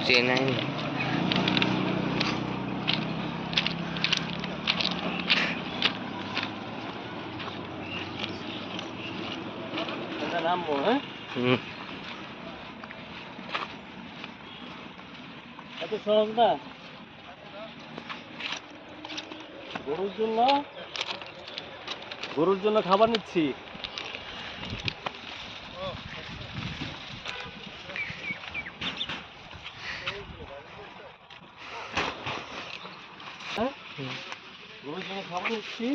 চেনাই নামবো। হ্যাঁ, এত সহজ না। গরুর জন্য খাবার নিচ্ছি। হ্যাঁ, গরুর জন্য খাবার নিচ্ছি।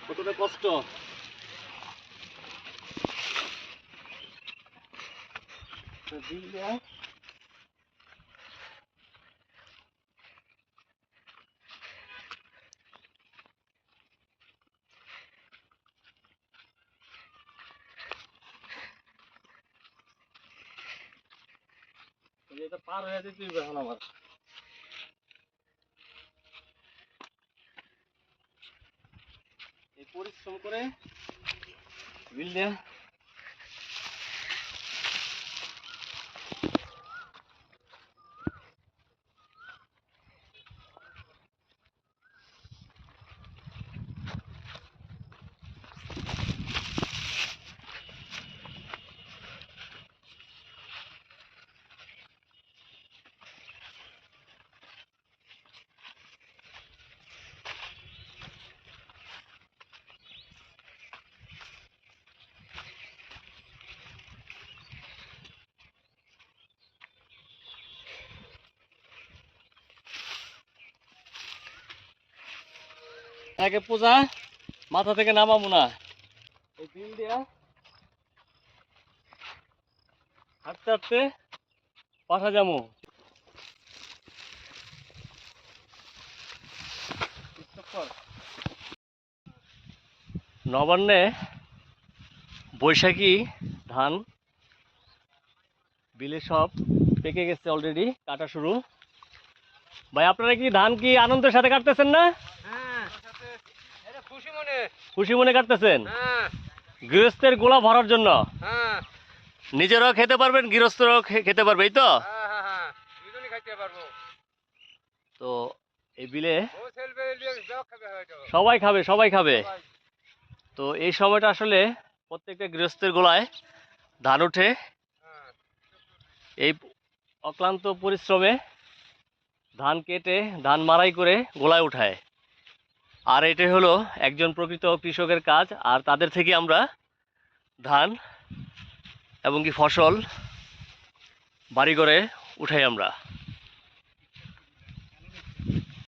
কতটা কষ্ট। এটা পার হয়ে যেতে হবে এখন আমার। এই পরিশ্রম করে বিল দেয়া আগে পূজা মাথা থেকে নামাবো না। এই বিল দেয়া হাঁটতে হাঁটতে পাঠা যাবো। নবান্নে বৈশাখী ধান বিলে সব পেকে গেছে অলরেডি, কাটা শুরু। ভাই আপনারা কি ধান কি আনন্দের সাথে কাটতেছেন না? খুশি মনে কাটতেছেন? গৃহস্থের গোলা ভরার জন্য। নিজেরাও খেতে পারবেন, গৃহস্থরাও খেতে পারবে, এই তো। তো এই বিলে সবাই খাবে, সবাই খাবে। তো এই সময়টা আসলে প্রত্যেকটা গৃহস্থের গোলায় ধান ওঠে। এই অক্লান্ত পরিশ্রমে ধান কেটে ধান মাড়াই করে গোলায় উঠায়। আর এটাই হলো একজন প্রকৃত কৃষকের কাজ। আর তাদের থেকে আমরা ধান এবং কি ফসল বাড়ি করে উঠাই আমরা।